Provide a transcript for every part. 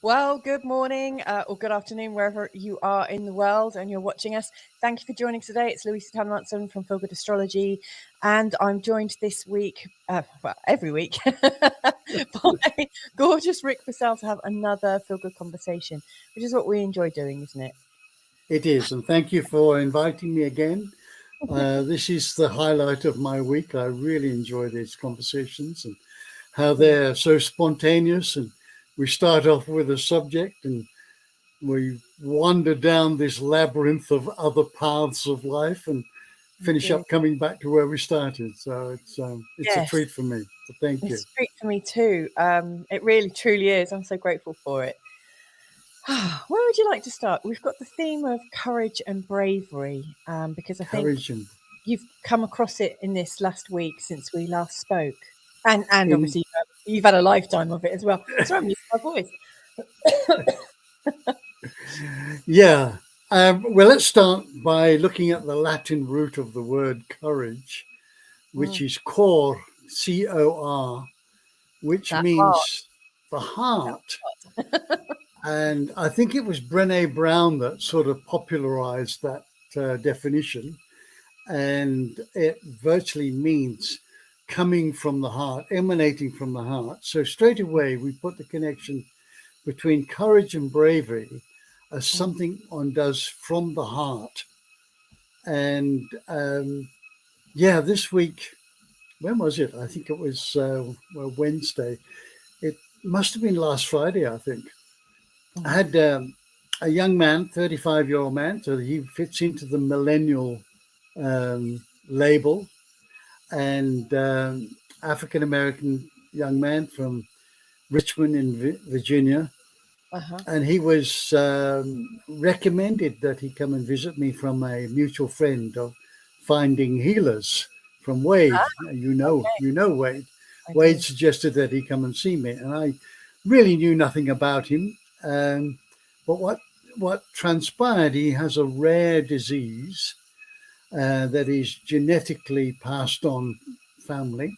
Well, good morning or good afternoon, wherever you are in the world and you're watching us. Thank you for joining us today. It's Louisa Munson from Feel Good Astrology, and I'm joined this week, every week, by gorgeous Rick Pursell to have another Feel Good conversation, which is what we enjoy doing, isn't it? It is, and thank you for inviting me again. This is the highlight of my week. I really enjoy these conversations and how they're so spontaneous. And we start off with a subject and we wander down this labyrinth of other paths of life and finish up coming back to where we started. So it's a Yes, treat for me. So thank you. it's a treat for me too. It really, truly is. I'm so grateful for it. Where would you like to start? We've got the theme of courage and bravery, because I think Courage and you've come across it in this last week since we last spoke, and in obviously you've had a lifetime of it as well. Sorry, I'm losing my voice. yeah. Well, let's start by looking at the Latin root of the word courage, which is cor, C-O-R, which That heart. means the heart. And I think it was Brené Brown that sort of popularized that definition. And it virtually means coming from the heart, emanating from the heart. So straight away, we put the connection between courage and bravery as something one does from the heart. And this week, when was it? I think it was Wednesday. It must have been last Friday, I think. I had a young man, 35-year-old man, so he fits into the millennial label, and African-American young man from Richmond in Virginia. And he was recommended that he come and visit me from a mutual friend of Finding Healers from Wade. You know Wade. Wade suggested that he come and see me, and I really knew nothing about him. But what transpired, he has a rare disease that is genetically passed on family.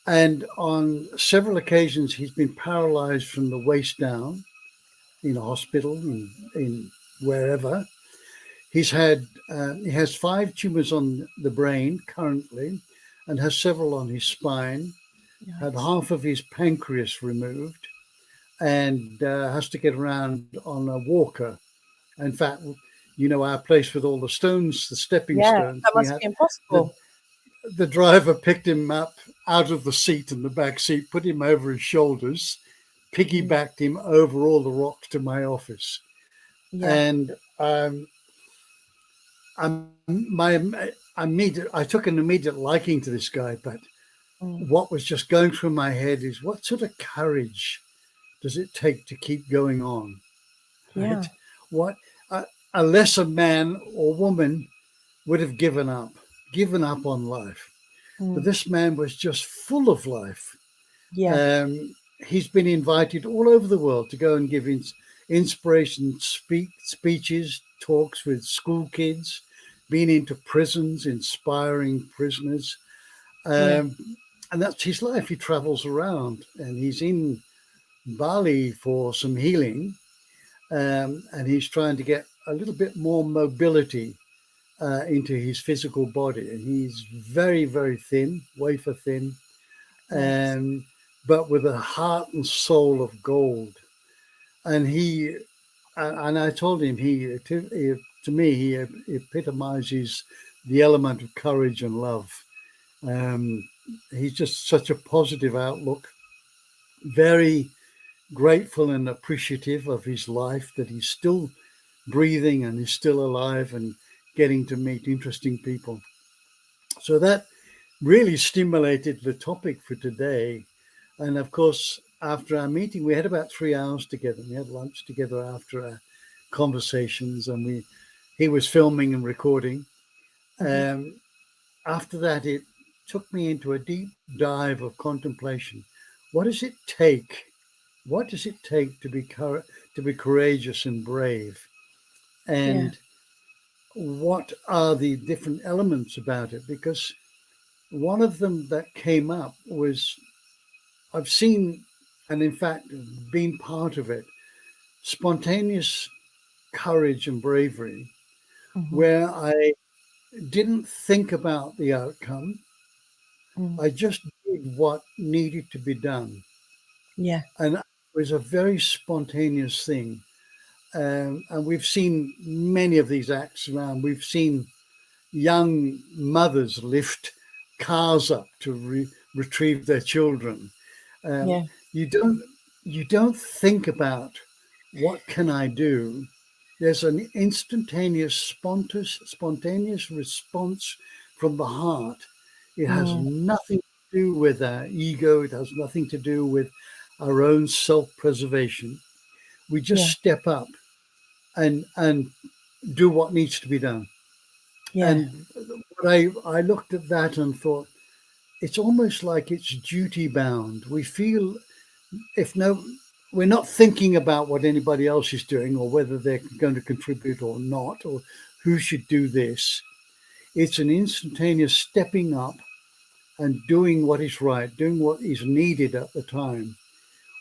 And on several occasions, he's been paralyzed from the waist down in a hospital, in wherever. He has 5 tumors on the brain currently and has several on his spine, had half of his pancreas removed, and has to get around on a walker. In fact, our place with all the stones, the stepping stones. That must be impossible. The driver picked him up out of the seat in the back seat, put him over his shoulders, piggybacked him over all the rocks to my office. And I took an immediate liking to this guy, but what was just going through my head is, what sort of courage does it take to keep going on? Right? What a lesser man or woman would have given up on life. But this man was just full of life. He's been invited all over the world to go and give inspiration speeches, talks with school kids, been into prisons, inspiring prisoners. And that's his life. He travels around, and he's in Bali for some healing. And he's trying to get a little bit more mobility into his physical body. And he's very, very thin, wafer thin, but with a heart and soul of gold. And I told him, to me, he epitomizes the element of courage and love. He's just such a positive outlook, very grateful and appreciative of his life, that he's still breathing and is still alive and getting to meet interesting people. So that really stimulated the topic for today. And of course, after our meeting, we had about 3 hours together. We had lunch together after our conversations, and he was filming and recording. After that, it took me into a deep dive of contemplation. What does it take? What does it take to be courageous and brave? And what are the different elements about it? Because one of them that came up was, I've seen and in fact, being part of it, spontaneous courage and bravery, Mm-hmm. where I didn't think about the outcome. Mm. I just did what needed to be done. Yeah. And it was a very spontaneous thing. And we've seen many of these acts around. We've seen young mothers lift cars up to retrieve their children. Um, Yeah. you don't you don't think about what can I do. There's an instantaneous, spontaneous response from the heart. It has Mm. nothing to do with our ego. It has nothing to do with our own self-preservation. We just Yeah. step up and do what needs to be done. Yeah. And I looked at that and thought, it's almost like it's duty bound. We feel if no, we're not thinking about what anybody else is doing or whether they're going to contribute or not, or who should do this. It's an instantaneous stepping up and doing what is right, doing what is needed at the time,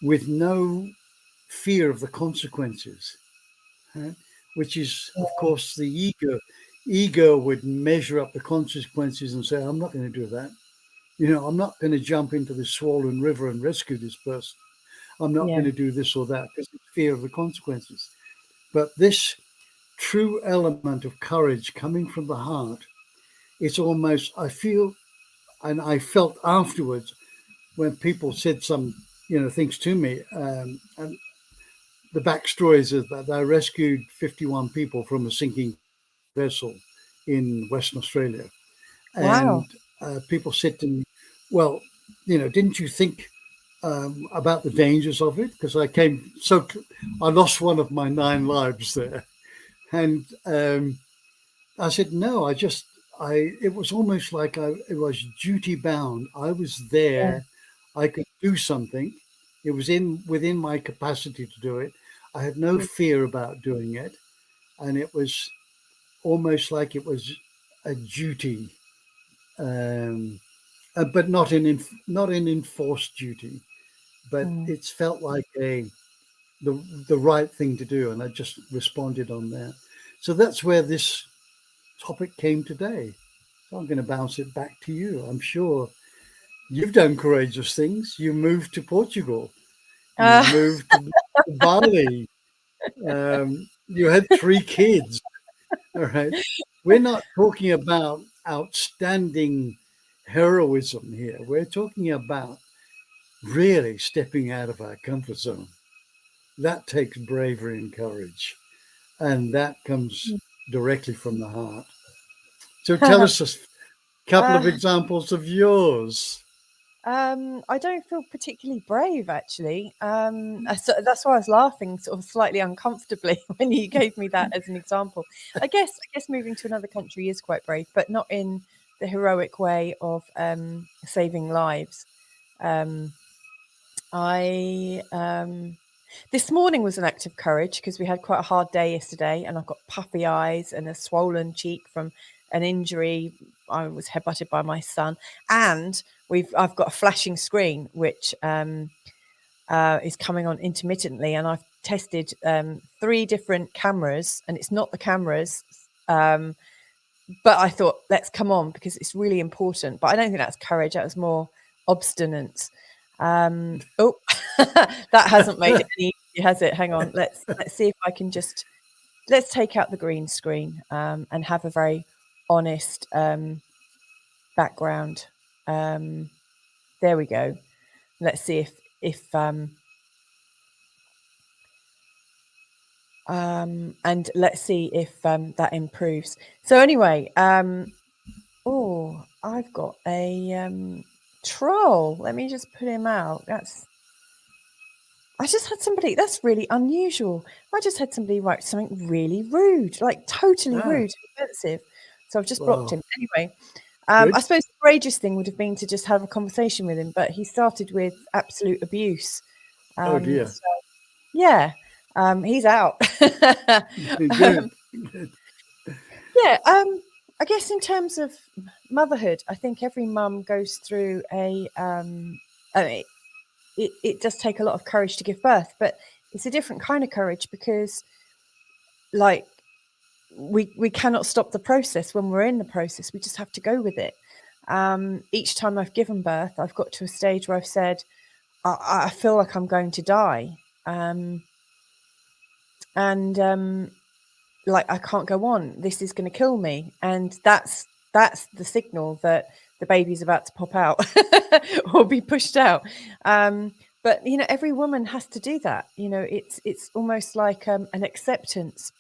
with no fear of the consequences, right? Which is, of course, the ego. Ego would measure up the consequences and say, I'm not going to do that. I'm not going to jump into this swollen river and rescue this person. I'm not Yeah. going to do this or that because it's fear of the consequences. But this true element of courage coming from the heart, it's almost, I feel, and I felt afterwards when people said some, things to me, and the backstory is that I rescued 51 people from a sinking vessel in Western Australia. And Wow. people said to me, well, didn't you think about the dangers of it? Because I lost one of my 9 lives there. And I said, no, it was almost like it was duty bound. I was Yeah. there. I could do something. It was within my capacity to do it. I had no Yeah. fear about doing it. And it was almost like it was a duty, um, but not an enforced duty, but Mm. it's felt like the right thing to do, and I just responded on that. So that's where this topic came today. So I'm going to bounce it back to you. I'm sure you've done courageous things. You moved to Portugal. You Uh, moved to Bali. You had 3 kids. All right. We're not talking about outstanding heroism here. We're talking about really stepping out of our comfort zone. That takes bravery and courage, and that comes directly from the heart. So tell us a couple of uh, examples of yours. I don't feel particularly brave, actually. So that's why I was laughing, sort of slightly uncomfortably when you gave me that as an example. I guess moving to another country is quite brave, but not in the heroic way of saving lives. Um, I This morning was an act of courage because we had quite a hard day yesterday, and I've got puffy eyes and a swollen cheek from an injury. I was headbutted by my son, and I've got a flashing screen which is coming on intermittently, and I've tested 3 different cameras, and it's not the cameras. But I thought, let's come on because it's really important. But I don't think that's courage. That was more obstinance. Oh, that hasn't made it any easier, has it? Hang on. Let's see if I can let's take out the green screen and have a very honest background. There we go. Let's see if and let's see if that improves. So anyway, oh, I've got a troll. Let me just put him out. I just had somebody, that's really unusual. I just had somebody write something really rude, like totally Ah, rude, offensive. So I've just blocked well, him. Anyway, I good. suppose the courageous thing would have been to just have a conversation with him, but he started with absolute abuse. Oh dear. So yeah, he's out. Good. um, yeah, I guess in terms of motherhood, I think every mum goes through I mean, it does take a lot of courage to give birth, but it's a different kind of courage, because like we cannot stop the process when we're in the process. We just have to go with it. Each time I've given birth, I've got to a stage where I've said, I feel like I'm going to die. Like, I can't go on. This is going to kill me. And that's the signal that the baby's about to pop out or be pushed out. But, every woman has to do that. It's almost like an acceptance.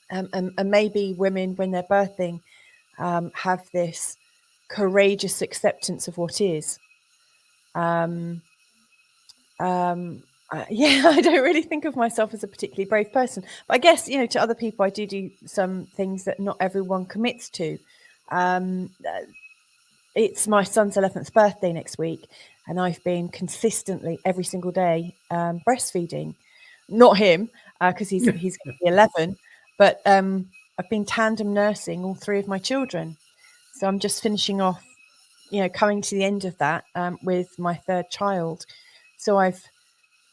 And maybe women, when they're birthing, have this courageous acceptance of what is. I don't really think of myself as a particularly brave person, but I guess, to other people, I do some things that not everyone commits to. It's my son's 11th birthday next week, and I've been consistently every single day breastfeeding. Not him, because he's going to be 11, but I've been tandem nursing all three of my children. So I'm just finishing off, coming to the end of that with my third child. So I've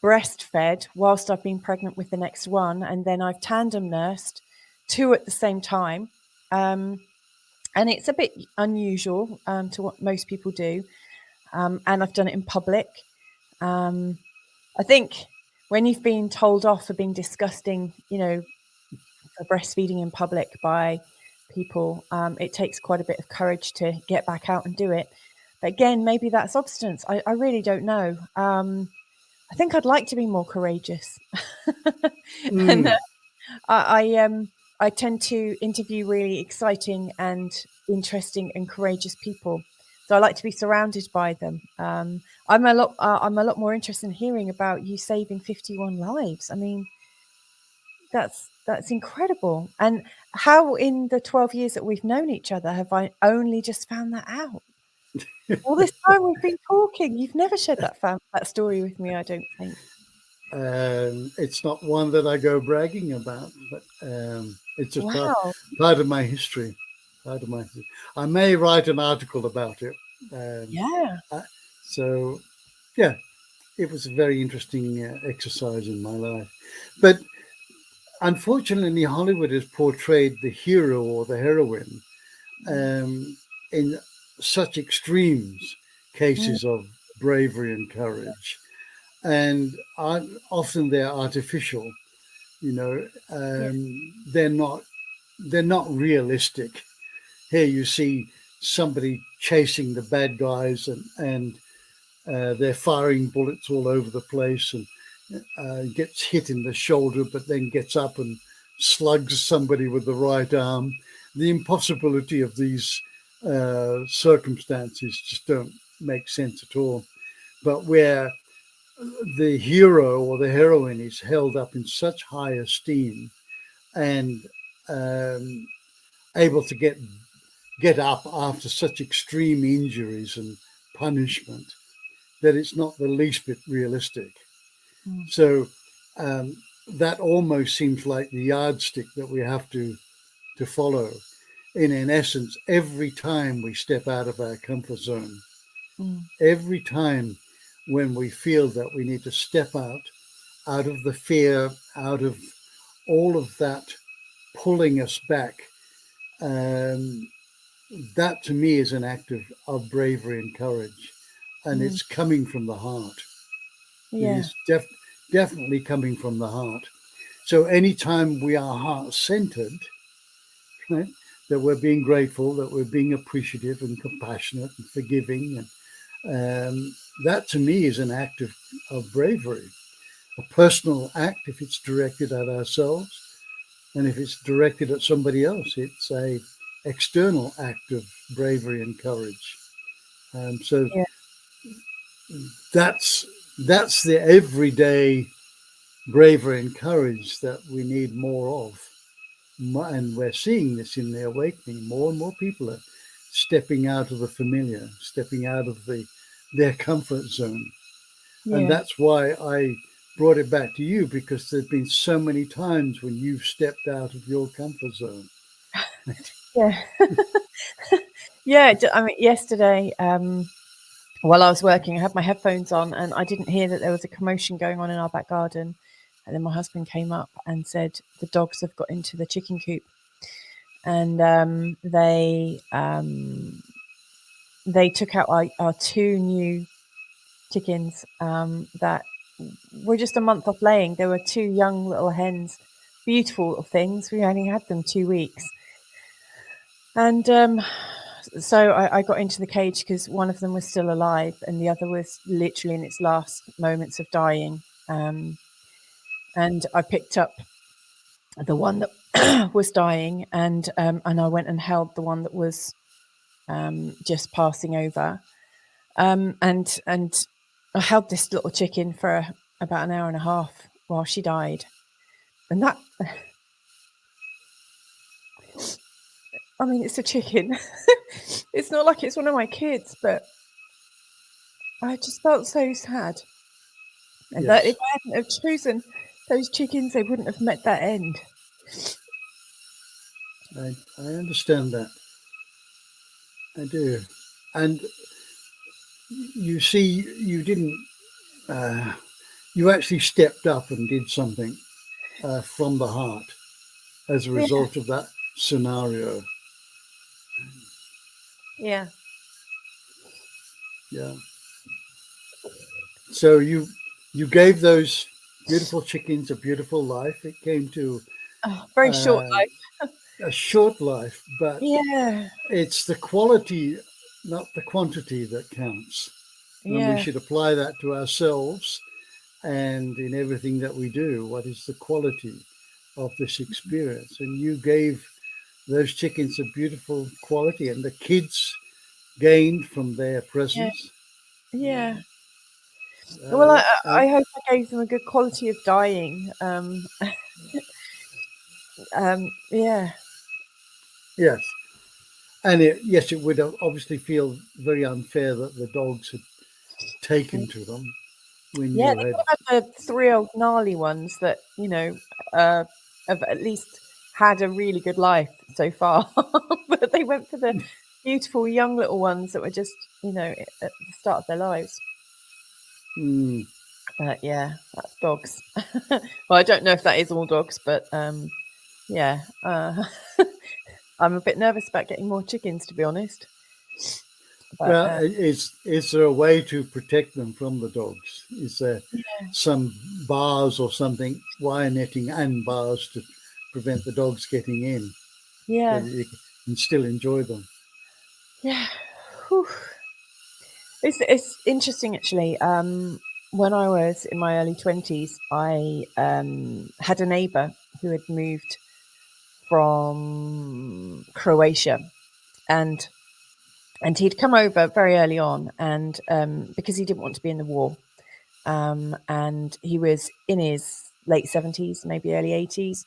breastfed whilst I've been pregnant with the next one, and then I've tandem nursed two at the same time. And it's a bit unusual to what most people do. And I've done it in public. I think when you've been told off for being disgusting, for breastfeeding in public by people, it takes quite a bit of courage to get back out and do it. But again, maybe that's obstinance. I really don't know. I think I'd like to be more courageous. And I tend to interview really exciting and interesting and courageous people. So I like to be surrounded by them. I'm a lot more interested in hearing about you saving 51 lives. I mean, that's incredible. And how in the 12 years that we've known each other have I only just found that out? All this time we've been talking, you've never shared that story with me, I don't think. It's not one that I go bragging about, but it's just part of my history. I may write an article about it. So, yeah, it was a very interesting exercise in my life. But unfortunately, Hollywood has portrayed the hero or the heroine in such extremes, cases of bravery and courage. And often they're artificial, they're not realistic. Here you see somebody chasing the bad guys and they're firing bullets all over the place, and gets hit in the shoulder, but then gets up and slugs somebody with the right arm. The impossibility of these circumstances just don't make sense at all. But where the hero or the heroine is held up in such high esteem and able to get up after such extreme injuries and punishment that it's not the least bit realistic. So that almost seems like the yardstick that we have to follow. In essence, every time we step out of our comfort zone, every time when we feel that we need to step out of the fear, out of all of that pulling us back, that to me is an act of bravery and courage, and it's coming from the heart. It is definitely coming from the heart. So anytime we are heart-centered, right, that we're being grateful, that we're being appreciative and compassionate and forgiving, and that to me is an act of bravery, a personal act if it's directed at ourselves, and if it's directed at somebody else, it's a external act of bravery and courage. So that's the everyday bravery and courage that we need more of. And we're seeing this in the awakening. More and more people are stepping out of the familiar, stepping out of their comfort zone. And that's why I brought it back to you, because there's been so many times when you've stepped out of your comfort zone. I mean, yesterday, while I was working, I had my headphones on and I didn't hear that there was a commotion going on in our back garden. And then my husband came up and said, the dogs have got into the chicken coop. And they took out our 2 new chickens that were just a month off laying. There were 2 young little hens, beautiful little things. We only had them 2 weeks. And so I got into the cage because one of them was still alive and the other was literally in its last moments of dying. And I picked up the one that was dying, and I went and held the one that was just passing over. And I held this little chicken for about an hour and a half while she died. And that, I mean, it's a chicken. It's not like it's one of my kids, but I just felt so sad. And that if I hadn't have chosen those chickens, they wouldn't have met that end. I understand that. I do. And you see, you didn't, you actually stepped up and did something from the heart as a result of that scenario. Yeah. Yeah. So you gave those beautiful chickens a beautiful life. It came to very short life. A short life, but it's the quality, not the quantity, that counts. And we should apply that to ourselves and in everything that we do. What is the quality of this experience? And you gave those chickens a beautiful quality, and the kids gained from their presence. Yeah. Well, I hope I gave them a good quality of dying. Yeah. Yes. And it would obviously feel very unfair that the dogs had taken to them when you they could have had the 3 old gnarly ones that, have at least had a really good life so far. But they went for the beautiful young little ones that were just, at the start of their lives. But yeah, that's dogs. Well, I don't know if that is all dogs, but yeah. I'm a bit nervous about getting more chickens, to be honest. But, well, is there a way to protect them from the dogs? Is there some bars or something, wire netting and bars to prevent the dogs getting in? Yeah. So that you can still enjoy them. Yeah. Whew. It's interesting, actually. When I was in my early 20s, I had a neighbour who had moved from Croatia, and he'd come over very early on, and because he didn't want to be in the war, and he was in his late 70s, maybe early 80s,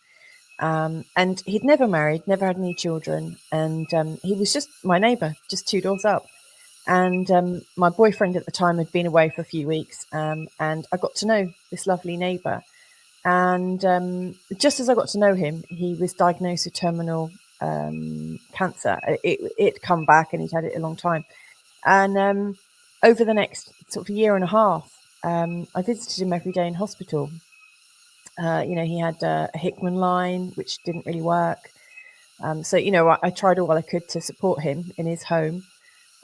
and he'd never married, never had any children, and he was just my neighbour, just 2 doors up. And my boyfriend at the time had been away for a few weeks, and I got to know this lovely neighbour. And just as I got to know him, he was diagnosed with terminal cancer. It'd come back, and he'd had it a long time. And over the next sort of year and a half, I visited him every day in hospital. He had a Hickman line, which didn't really work. So, I tried all I could to support him in his home.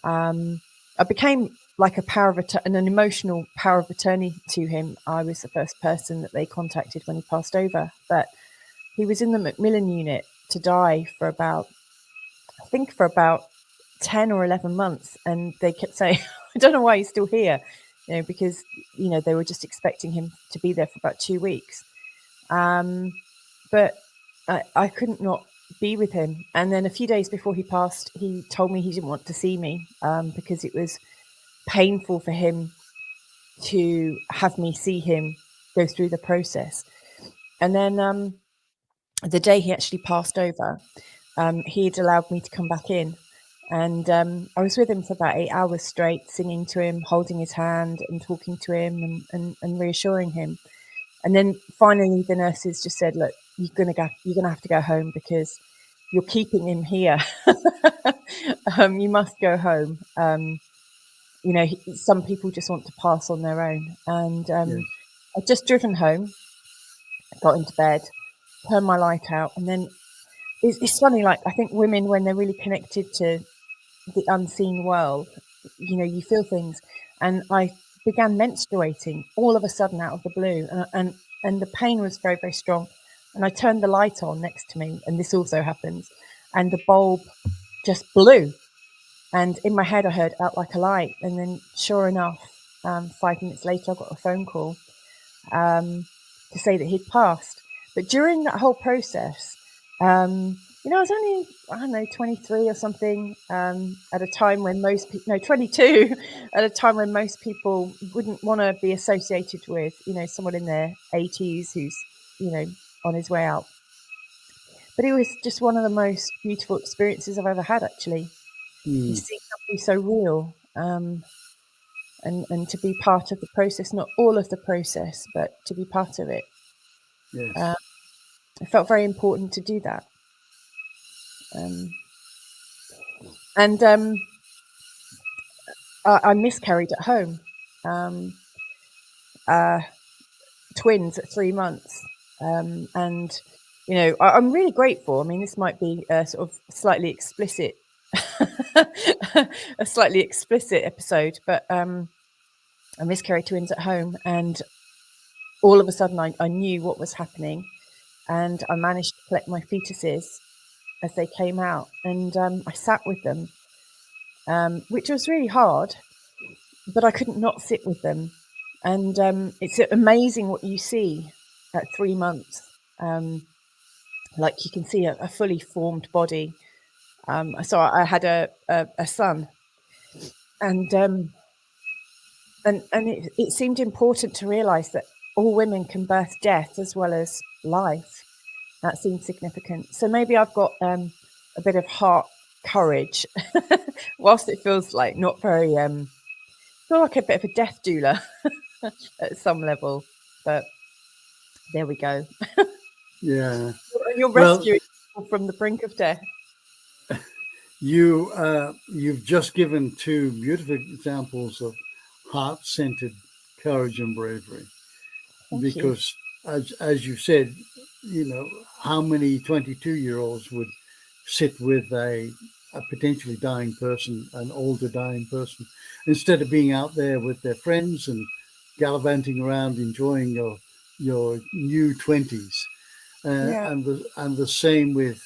I became like an emotional power of attorney to him. I was the first person that they contacted when he passed over, but he was in the Macmillan unit to die for about 10 or 11 months. And they kept saying, I don't know why he's still here, because, they were just expecting him to be there for about 2 weeks. But I couldn't not be with him. And then a few days before he passed, he told me he didn't want to see me because it was painful for him to have me see him go through the process. And then the day he actually passed over, he'd allowed me to come back in. And I was with him for about 8 hours straight, singing to him, holding his hand and talking to him and reassuring him. And then finally the nurses just said, look, you're gonna have to go home because you're keeping him here. You must go home. some people just want to pass on their own. And Yes. I'd just driven home, got into bed, turned my light out, and then it's funny, like, I think women, when they're really connected to the unseen world, you feel things. And I began menstruating all of a sudden out of the blue, and the pain was very, very strong. And I turned the light on next to me, and this also happens, and the bulb just blew. And in my head, I heard "out like a light," and then sure enough, 5 minutes later, I got a phone call to say that he'd passed. But during that whole process, I was only, I don't know, 23 or something, at a time when 22, at a time when most people wouldn't want to be associated with, someone in their 80s who's, on his way out. But it was just one of the most beautiful experiences I've ever had, actually. You see something so real, and to be part of the process, not all of the process, but to be part of it. Yes. It felt very important to do that. And I miscarried at home, twins at 3 months. And, I'm really grateful. I mean, this might be a sort of slightly explicit, a slightly explicit episode, but I miscarried twins at home, and all of a sudden I knew what was happening, and I managed to collect my fetuses as they came out, and I sat with them, which was really hard, but I couldn't not sit with them. And it's amazing what you see at 3 months. Like, you can see a fully formed body. So I had a son, and it seemed important to realize that all women can birth death as well as life. That seemed significant. So maybe I've got a bit of heart courage, whilst it feels like not very, feel like a bit of a death doula at some level, but there we go. Yeah. You're rescuing people from the brink of death. You've just given two beautiful examples of heart-centered courage and bravery. Thank you. Because as you said, how many 22-year-olds would sit with a potentially dying person, an older dying person, instead of being out there with their friends and gallivanting around enjoying your new 20s. Yeah. And the same with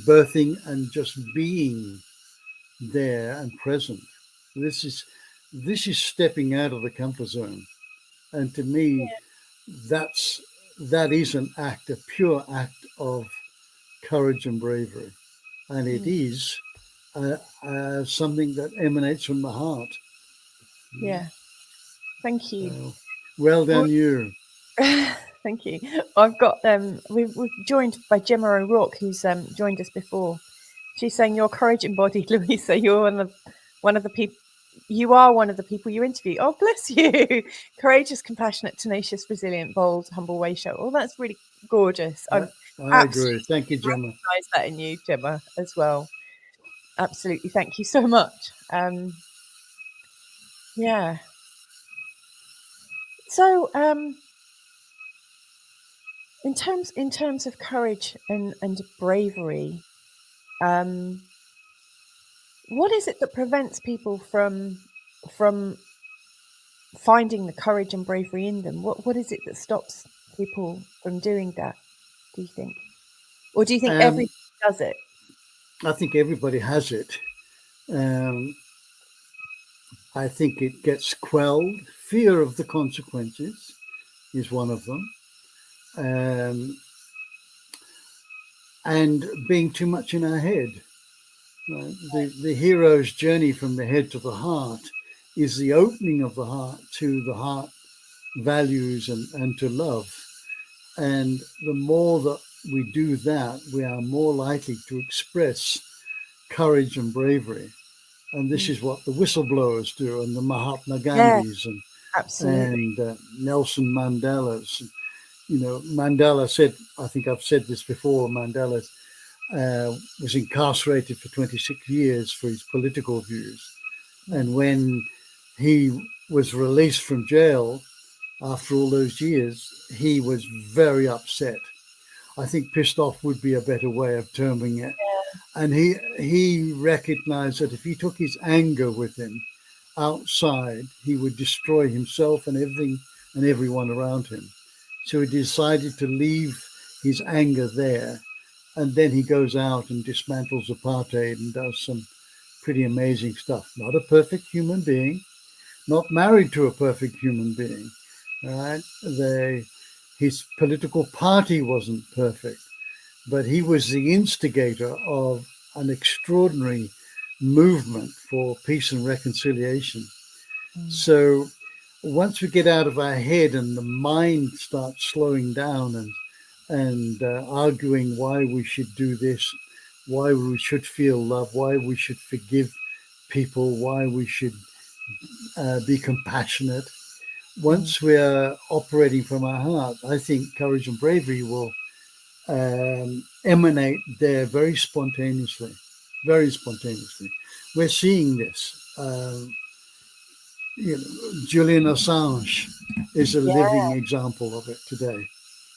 birthing and just being there and present. This is stepping out of the comfort zone, and to me, that is an act, a pure act of courage and bravery, and it is something that emanates from the heart. Yeah. Thank you. Well done, you. Thank you. I've got we've joined by Gemma O'Rourke, who's joined us before. She's saying, "Your courage embodied, Louisa. You're one of the people. You are one of the people you interview." Oh, bless you! Courageous, compassionate, tenacious, resilient, bold, humble way show. Oh, that's really gorgeous. I agree. Thank you, Gemma. Recognize that in you, Gemma, as well. Absolutely. Thank you so much. Yeah. So, in terms of courage and bravery, what is it that prevents people from finding the courage and bravery in them? What is it that stops people from doing that, do you think? Or do you think everybody does it? I think everybody has it. I think it gets quelled. Fear of the consequences is one of them. And being too much in our head. Right? The hero's journey from the head to the heart is the opening of the heart to the heart values and to love. And the more that we do that, we are more likely to express courage and bravery. And this is what the whistleblowers do, and the Mahatma Gandhis, and Nelson Mandela's. Mandela said, I think I've said this before, Mandela was incarcerated for 26 years for his political views. And when he was released from jail after all those years, he was very upset. I think pissed off would be a better way of terming it. Yeah. And he recognized that if he took his anger with him outside, he would destroy himself and everything and everyone around him. So he decided to leave his anger there. And then he goes out and dismantles apartheid and does some pretty amazing stuff. Not a perfect human being, not married to a perfect human being, right? His political party wasn't perfect, but he was the instigator of an extraordinary movement for peace and reconciliation. So once we get out of our head and the mind starts slowing down and arguing why we should do this, why we should feel love, why we should forgive people, why we should be compassionate. Once we are operating from our heart, I think courage and bravery will emanate there very spontaneously, very spontaneously. We're seeing this. Julian Assange is a living example of it today.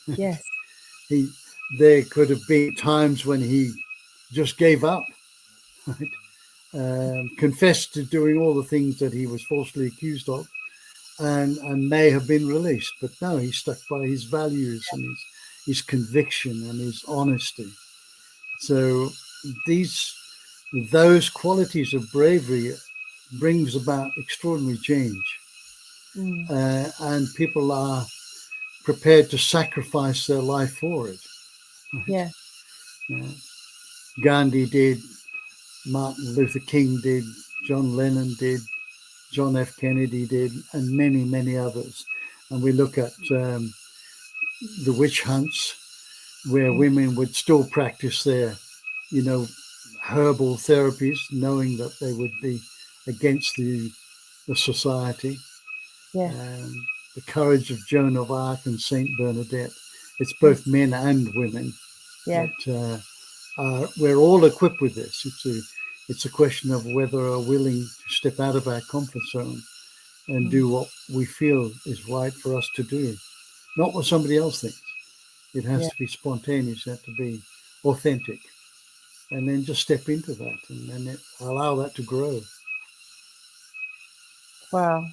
Yes. There could have been times when he just gave up, right? Confessed to doing all the things that he was falsely accused of, and may have been released. But no, he stuck by his values and his conviction and his honesty. So those qualities of bravery brings about extraordinary change. And people are prepared to sacrifice their life for it. Right? Yeah. Gandhi did, Martin Luther King did, John Lennon did, John F. Kennedy did, and many, many others. And we look at the witch hunts where women would still practice their, herbal therapies, knowing that they would be against the society. Yeah. The courage of Joan of Arc and Saint Bernadette. It's both men and women. Yeah. But we're all equipped with this. It's a question of whether we're willing to step out of our comfort zone and do what we feel is right for us to do, not what somebody else thinks. It has to be spontaneous. It has to be authentic, and then just step into that, and then allow that to grow. Wow.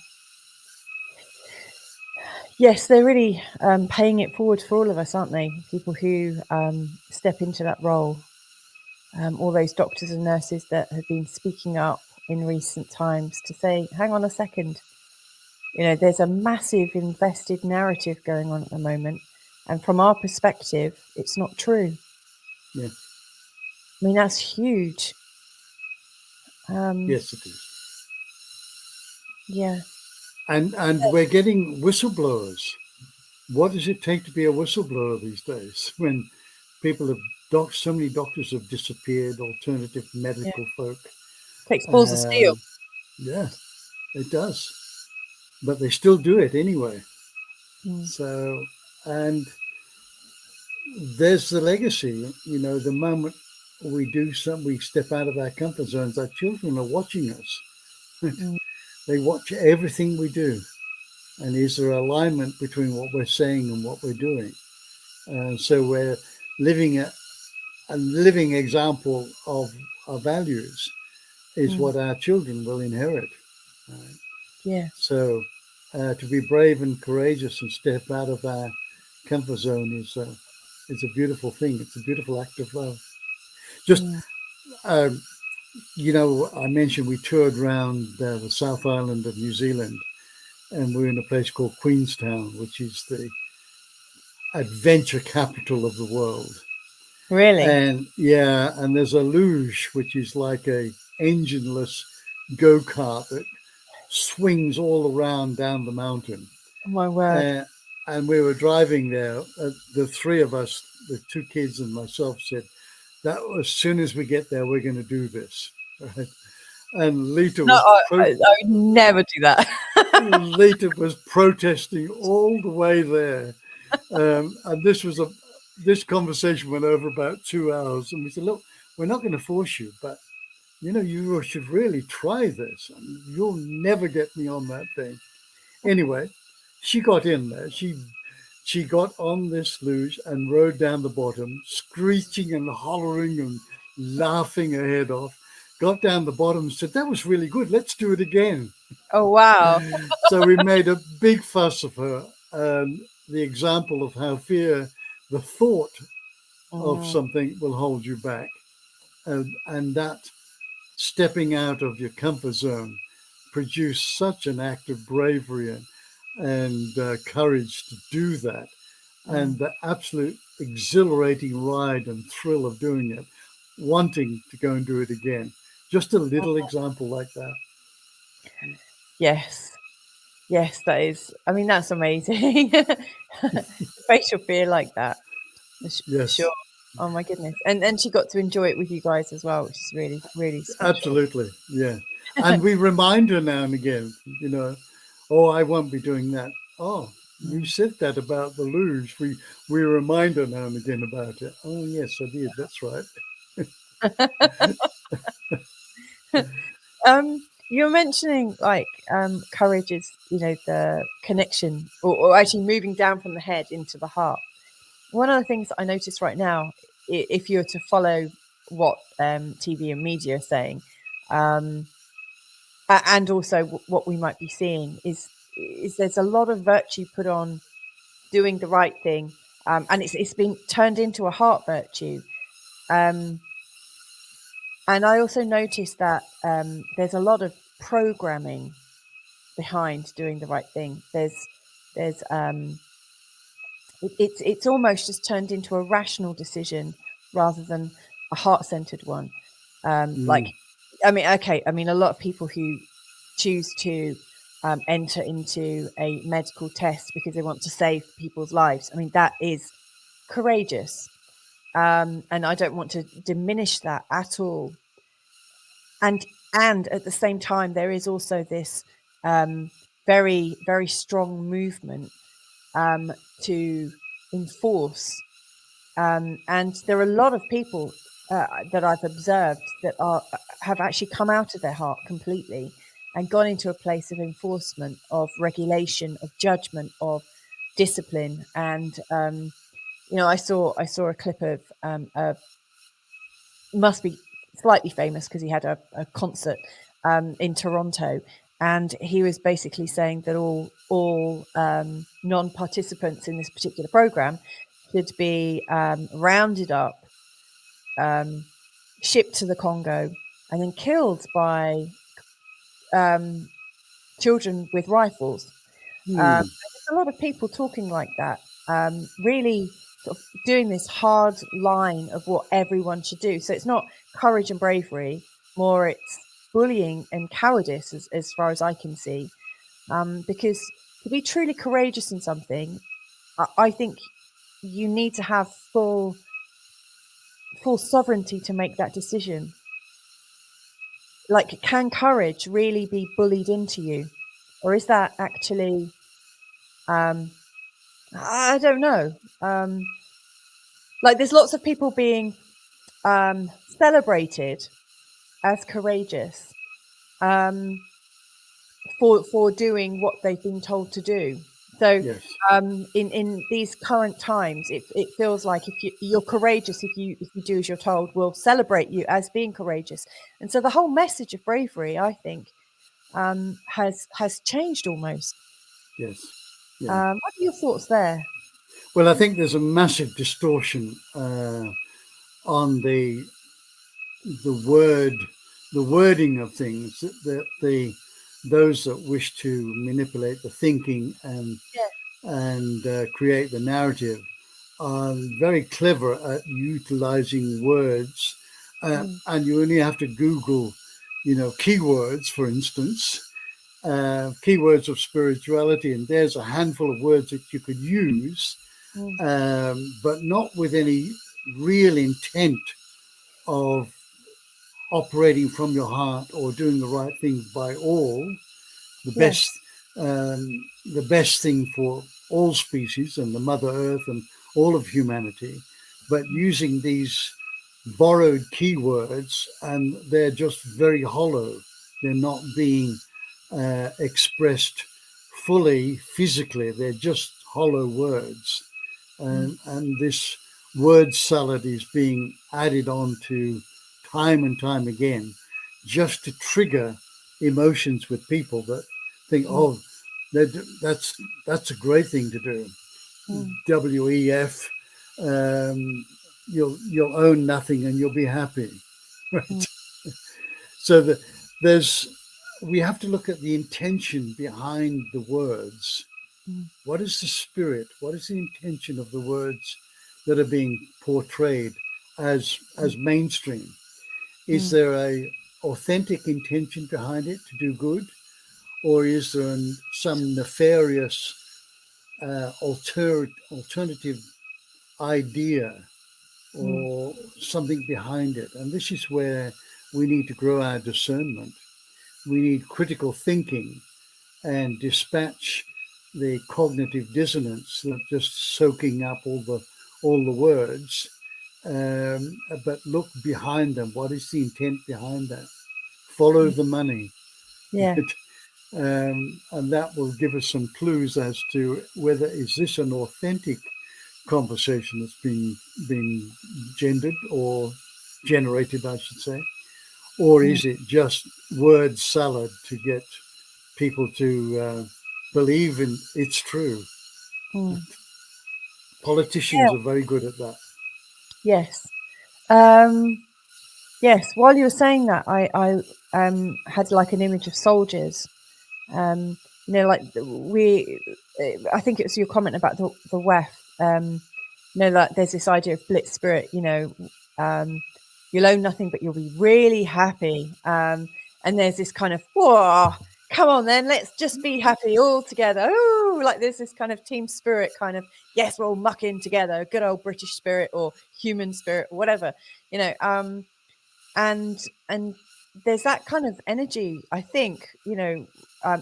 Yes, they're really paying it forward for all of us, aren't they? People who step into that role. All those doctors and nurses that have been speaking up in recent times to say, hang on a second, there's a massive invested narrative going on at the moment. And from our perspective, it's not true. Yeah. I mean, that's huge. Yes, it is. Yeah. And we're getting whistleblowers. What does it take to be a whistleblower these days when people have so many doctors have disappeared, alternative medical folk? Takes balls of steel. Yeah, it does. But they still do it anyway. So, and there's the legacy. The moment we step out of our comfort zones, our children are watching us. They watch everything we do. And is there alignment between what we're saying and what we're doing? So we're living a living example of our values is what our children will inherit. Yeah. So to be brave and courageous and step out of our comfort zone is a beautiful thing. It's a beautiful act of love. Just, I mentioned we toured around the South Island of New Zealand, and we're in a place called Queenstown, which is the adventure capital of the world. Really? And and there's a luge, which is like a engineless go-kart that swings all around down the mountain. Oh my word. And we were driving there. The three of us, the two kids and myself, said that as soon as we get there, we're going to do this. Right? And Lita I would never do that. Lita was protesting all the way there. And this was this conversation went over about 2 hours, and we said, look, we're not going to force you, but you should really try this. You'll never get me on that thing. Anyway, she got in there. She got on this luge and rode down the bottom, screeching and hollering and laughing her head off. Got down the bottom and said, that was really good. Let's do it again. Oh, wow. So we made a big fuss of her. The example of how fear, the thought of something will hold you back. And that stepping out of your comfort zone produced such an act of bravery and courage to do that. And the absolute exhilarating ride and thrill of doing it, wanting to go and do it again. Just a little example like that. Yes, that is. I mean, that's amazing. Facial fear like that. Yes. Sure. Oh my goodness. And she got to enjoy it with you guys as well, which is really, really special. Absolutely. Yeah. And we remind her now and again, oh, I won't be doing that. Oh, you said that about the luge. We remind her now and again about it. Oh, yes, I did. That's right. You're mentioning courage is, the connection or actually moving down from the head into the heart. One of the things that I notice right now, if you're to follow what TV and media are saying, and also what we might be seeing is there's a lot of virtue put on doing the right thing, and it's been turned into a heart virtue. And I also noticed that there's a lot of programming behind doing the right thing. It's almost just turned into a rational decision rather than a heart-centered one. A lot of people who choose to enter into a medical test because they want to save people's lives. I mean, that is courageous. And I don't want to diminish that at all. And at the same time, there is also this very, very strong movement to enforce. And there are a lot of people that I've observed that have actually come out of their heart completely and gone into a place of enforcement, of regulation, of judgment, of discipline. And I saw a clip of must be slightly famous because he had a concert in Toronto, and he was basically saying that all non-participants in this particular program should be rounded up, shipped to the Congo, and then killed by children with rifles. There's a lot of people talking like that, really sort of doing this hard line of what everyone should do. So it's not courage and bravery, more it's bullying and cowardice as far as I can see. Because to be truly courageous in something, I think you need to have full sovereignty to make that decision. Like, can courage really be bullied into you? Or is that actually, I don't know. There's lots of people being celebrated as courageous for doing what they've been told to do. So yes. In these current times, it feels like if you're courageous, if you do as you're told, we'll celebrate you as being courageous. And so the whole message of bravery, I think, has changed almost. Yes. Yeah. What are your thoughts there? Well, I think there's a massive distortion on the wording of things, that those that wish to manipulate the thinking and create the narrative are very clever at utilizing words, and you only have to Google, keywords, for instance, keywords of spirituality, and there's a handful of words that you could use, but not with any real intent of operating from your heart or doing the right thing by all. The best thing for all species and the Mother Earth and all of humanity but using these borrowed keywords, and they're just very hollow. They're not being expressed fully physically. They're just hollow words. And this word salad is being added on to time and time again, just to trigger emotions with people that think, oh, that's a great thing to do. WEF, you'll own nothing and you'll be happy, right? So we have to look at the intention behind the words. What is the spirit? What is the intention of the words that are being portrayed as mainstream? Is there a authentic intention behind it to do good, or is there some nefarious alternative idea or something behind it? And this is where we need to grow our discernment. We need critical thinking and dispatch the cognitive dissonance, not just soaking up all the words, but look behind them. What is the intent behind that? Follow the money. Yeah. And that will give us some clues as to whether is this an authentic conversation that's been gendered or generated, I should say, or is it just word salad to get people to believe in it's true? Politicians are very good at that. Yes. Yes. While you were saying that, I had like an image of soldiers. Like I think it was your comment about the WEF. Like there's this idea of blitz spirit. You'll own nothing, but you'll be really happy. And there's this kind of, whoa, come on then, let's just be happy all together. Ooh, like there's this kind of team spirit, kind of, yes, we're all mucking together, good old British spirit or human spirit or whatever, and there's that kind of energy, I think,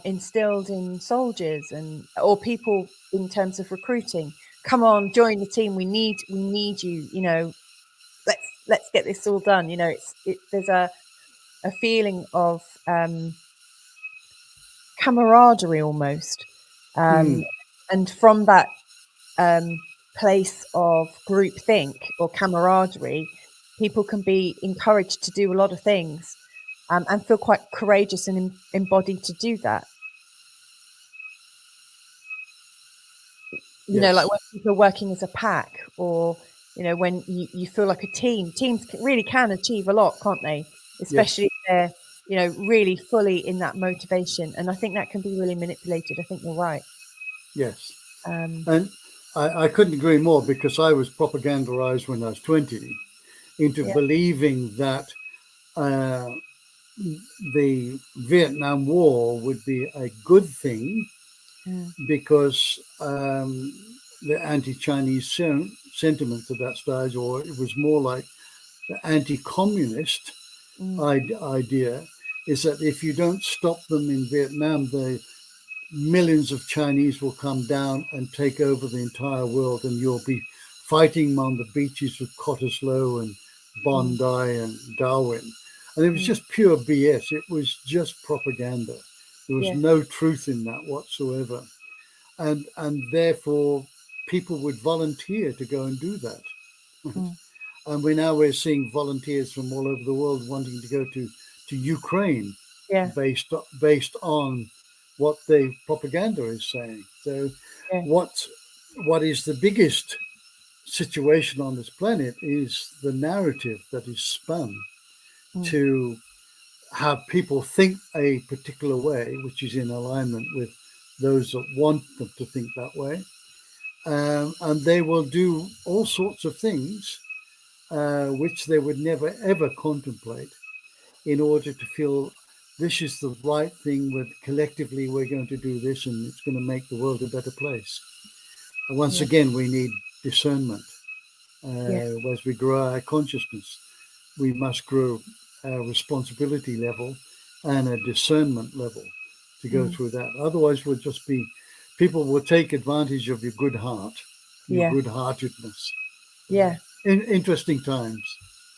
instilled in soldiers or people in terms of recruiting. Come on, join the team. We need you. Let's get this all done. There's a feeling of camaraderie almost, and from that place of groupthink or camaraderie, people can be encouraged to do a lot of things and feel quite courageous and embodied to do that. Like when people are working as a pack, or when you feel like a team. Teams really can achieve a lot, can't they? Especially if they're really fully in that motivation. And I think that can be really manipulated. I think you're right. Yes. And I couldn't agree more, because I was propagandized when I was 20 into believing that the Vietnam War would be a good thing because the anti-Chinese sentiment at that stage, or it was more like the anti-communist idea, is that if you don't stop them in Vietnam, the millions of Chinese will come down and take over the entire world, and you'll be fighting on the beaches of Cottesloe and Bondi and Darwin. And it was just pure BS. It was just propaganda. There was no truth in that whatsoever. And therefore, people would volunteer to go and do that. And we're seeing volunteers from all over the world wanting to go to Ukraine based on what the propaganda is saying. So what is the biggest situation on this planet is the narrative that is spun to have people think a particular way, which is in alignment with those that want them to think that way. And they will do all sorts of things which they would never, ever contemplate in order to feel this is the right thing, collectively we're going to do this and it's going to make the world a better place. And once again, we need discernment. As we grow our consciousness, we must grow our responsibility level and a discernment level to go through that. Otherwise, people will take advantage of your good heart, your good-heartedness. Yeah, Interesting times.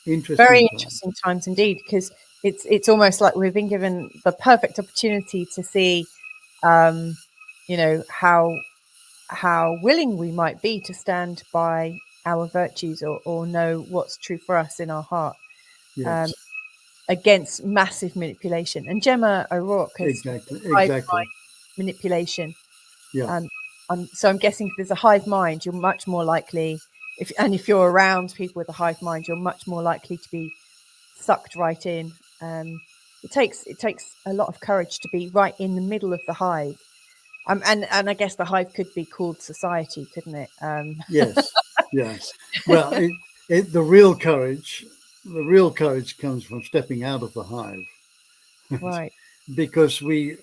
Very Interesting times. interesting times indeed, because it's almost like we've been given the perfect opportunity to see, how willing we might be to stand by our virtues, or know what's true for us in our heart, Yes. against massive manipulation. And Gemma O'Rourke has Exactly. hive Exactly. mind manipulation. Yeah. So I'm guessing if there's a hive mind, you're much more likely, if you're around people with a hive mind, you're much more likely to be sucked right in. It takes a lot of courage to be right in the middle of the hive. And I guess the hive could be called society, couldn't it? Yes. Yes. Well, the real courage comes from stepping out of the hive, Right. because we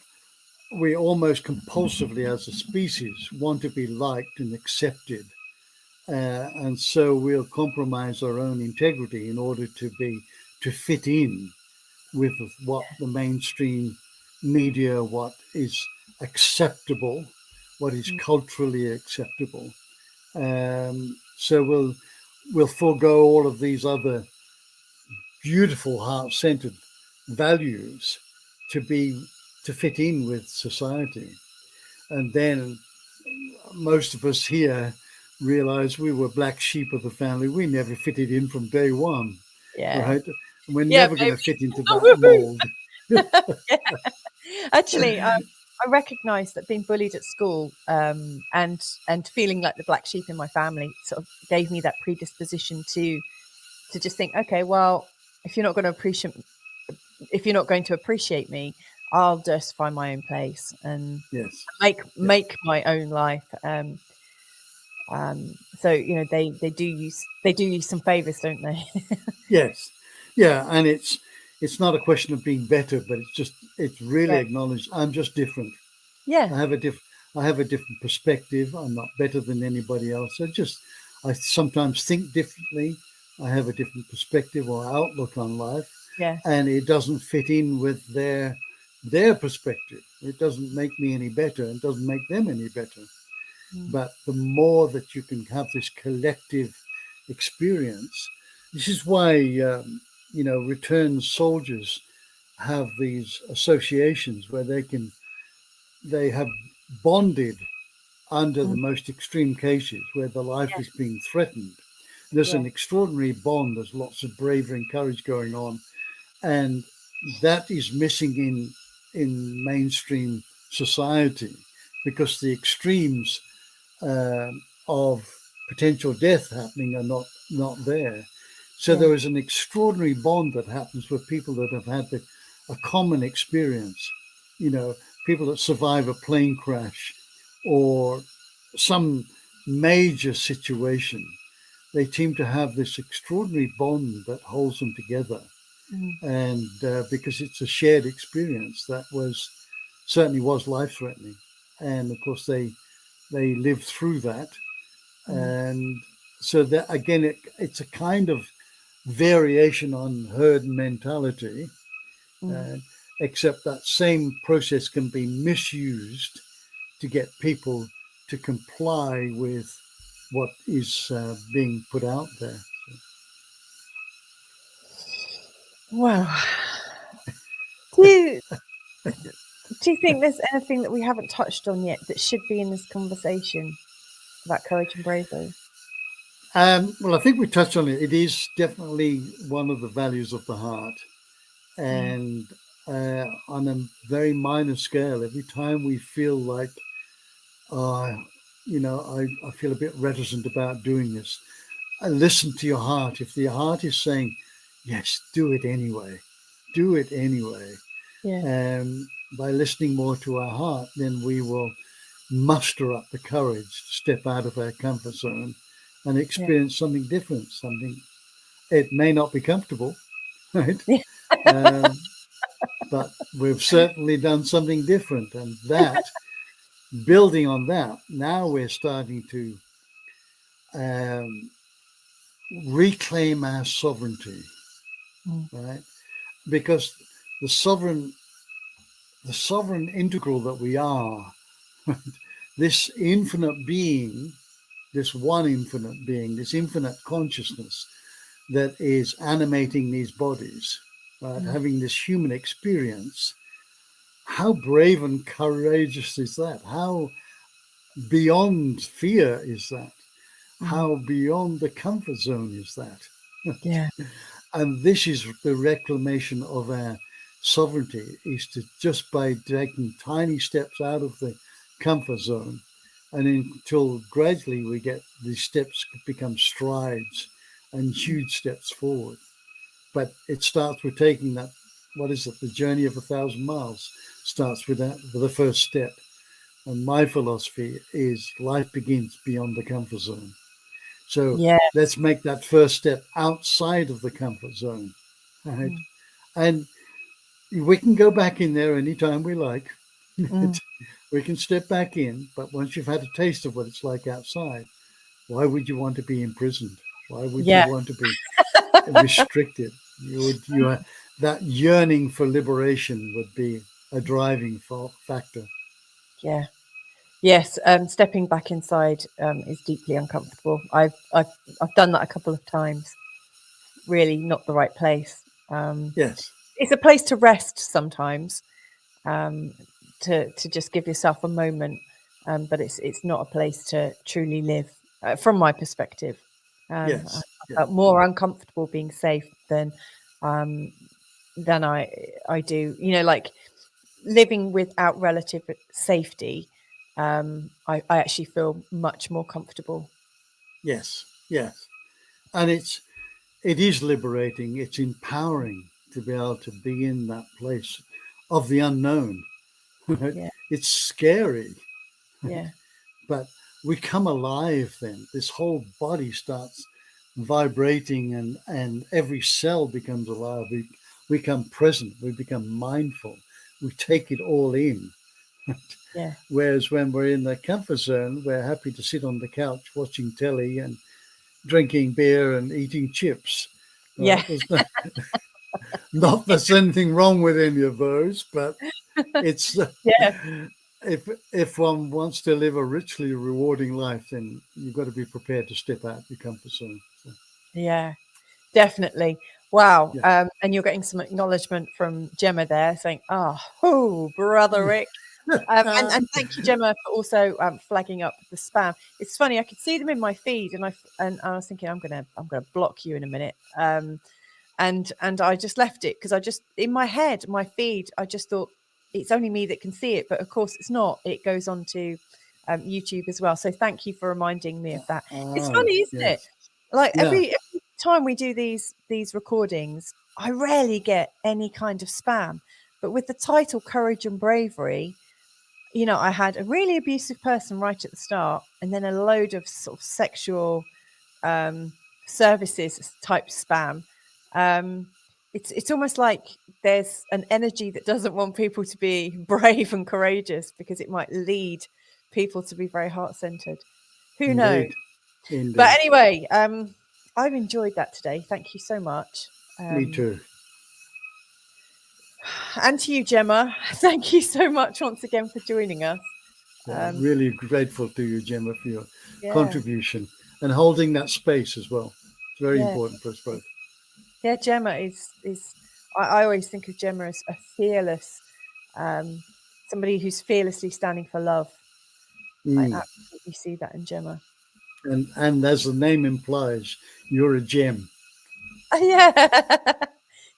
almost compulsively as a species want to be liked and accepted, and so we'll compromise our own integrity in order to fit in with what the mainstream media, what is acceptable, what is culturally acceptable. So we'll forego all of these other beautiful heart-centered values to fit in with society. And then most of us here realize we were black sheep of the family. We never fitted in from day one, Yeah. right? And we're Yeah, never going to fit into that maybe. mold. Actually, I recognise that being bullied at school, and feeling like the black sheep in my family, sort of gave me that predisposition to just think, okay, well, if you're not going to appreciate me, I'll just find my own place and Yes. make my own life. So they do use some favors, don't they? Yes. Yeah. And it's not a question of being better, but it's really Yeah. acknowledged. I'm just different. Yeah. I have a different perspective. I'm not better than anybody else. I sometimes think differently. I have a different perspective or outlook on life, Yeah. and it doesn't fit in with their perspective. It doesn't make me any better. It doesn't make them any better. But the more that you can have this collective experience, this is why returned soldiers have these associations where they have bonded under the most extreme cases where the life is being threatened. There's an extraordinary bond. There's lots of bravery and courage going on, and that is missing in mainstream society, because the extremes of potential death happening are not there. So there is an extraordinary bond that happens with people that have had a common experience. People that survive a plane crash or some major situation. They seem to have this extraordinary bond that holds them together, and because it's a shared experience that certainly was life-threatening, and of course they lived through that, and so that again it's a kind of variation on herd mentality, except that same process can be misused to get people to comply with what is being put out there. Wow. Do you think there's anything that we haven't touched on yet that should be in this conversation about courage and bravery? Well, I think we touched on it. It is definitely one of the values of the heart. And on a very minor scale, every time we feel like, I feel a bit reticent about doing this, listen to your heart. If the heart is saying, yes, do it anyway. Do it anyway. Yeah. By listening more to our heart, then we will muster up the courage to step out of our comfort zone and experience something different. It may not be comfortable, right? But we've certainly done something different, and that, building on that, now we're starting to reclaim our sovereignty, right? Because the sovereign integral that we are, right? This infinite being, this one infinite being, this infinite consciousness that is animating these bodies, having this human experience. How brave and courageous is that? How beyond fear is that? How beyond the comfort zone is that? Yeah. And this is the reclamation of our sovereignty, is to just by taking tiny steps out of the comfort zone, and until gradually we get these steps become strides and huge steps forward. But it starts with taking that, what is it, the journey of 1,000 miles starts with that, with the first step. And my philosophy is life begins beyond the comfort zone. So let's make that first step outside of the comfort zone. Right? And we can go back in there anytime we like. We can step back in, but once you've had a taste of what it's like outside, why would you want to be imprisoned? Why would you want to be restricted? That yearning for liberation would be a driving factor. Yeah. Yes. Stepping back inside is deeply uncomfortable. I've done that a couple of times. Really not the right place. Yes. It's a place to rest sometimes, to just give yourself a moment, but it's not a place to truly live, from my perspective. I felt more uncomfortable being safe than I do. Like living without relative safety. I actually feel much more comfortable. Yes. And it is liberating. It's empowering to be able to be in that place of the unknown. It's scary. But we come alive then. This whole body starts vibrating, and every cell becomes alive. We become present. We become mindful. We take it all in. Whereas when we're in the comfort zone, we're happy to sit on the couch watching telly and drinking beer and eating chips. There's not there's anything wrong with any of those, but it's if one wants to live a richly rewarding life, then you've got to be prepared to step out your comfort zone. So. Yeah, definitely. Wow. And you're getting some acknowledgement from Gemma there saying, oh, brother Rick. And thank you, Gemma, for also flagging up the spam. It's funny, I could see them in my feed, and I was thinking, I'm gonna block you in a minute. And I just left it because I just, in my head, my feed, I just thought it's only me that can see it, but of course it's not. It goes on to YouTube as well. So thank you for reminding me of that. It's funny, isn't it? Like every time we do these recordings, I rarely get any kind of spam. But with the title Courage and Bravery, I had a really abusive person right at the start, and then a load of sort of sexual services type spam. It's almost like there's an energy that doesn't want people to be brave and courageous because it might lead people to be very heart-centered. Who knows? Indeed. But anyway, I've enjoyed that today. Thank you so much. Me too. And to you, Gemma, thank you so much once again for joining us. Really grateful to you, Gemma, for your contribution and holding that space as well. It's very important for us both. Yeah, Gemma is I always think of Gemma as a fearless, somebody who's fearlessly standing for love. I absolutely see that in Gemma. And as the name implies, you're a gem. Yeah.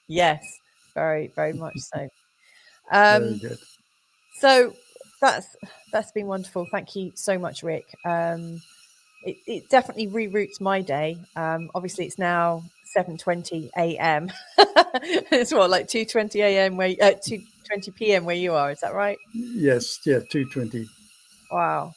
Yes, very, very much so. Very good. So that's been wonderful. Thank you so much, Rick. It definitely reroutes my day. Obviously, it's now 7:20 a.m. It's what, like 2:20 a.m. 2:20 p.m. where you are. Is that right? Yes. Yeah. 2:20. Wow.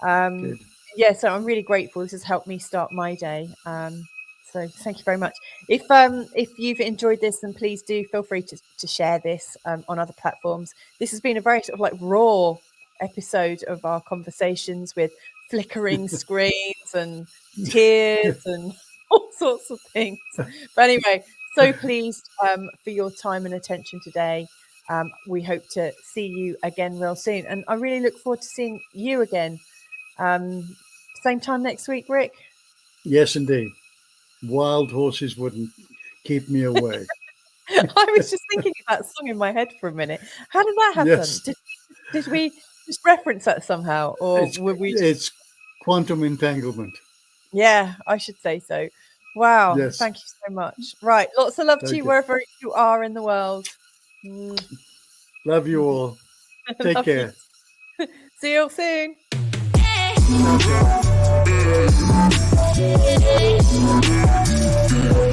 Good. Yeah. So I'm really grateful. This has helped me start my day. So thank you very much. If you've enjoyed this, then please do feel free to share this on other platforms. This has been a very sort of like raw episode of our conversations with flickering screens and tears and all sorts of things. But anyway, so pleased for your time and attention today. We hope to see you again real soon. And I really look forward to seeing you again Same time next week, Rick? Yes, indeed. Wild horses wouldn't keep me away. I was just thinking of that song in my head for a minute. How did that happen? Yes. Did we just reference that somehow, or were we? It's quantum entanglement. Yeah, I should say so. Wow. Yes. Thank you so much. Right. Lots of love to you Okay. wherever you are in the world. Love you all. Take care. See you all soon. Okay.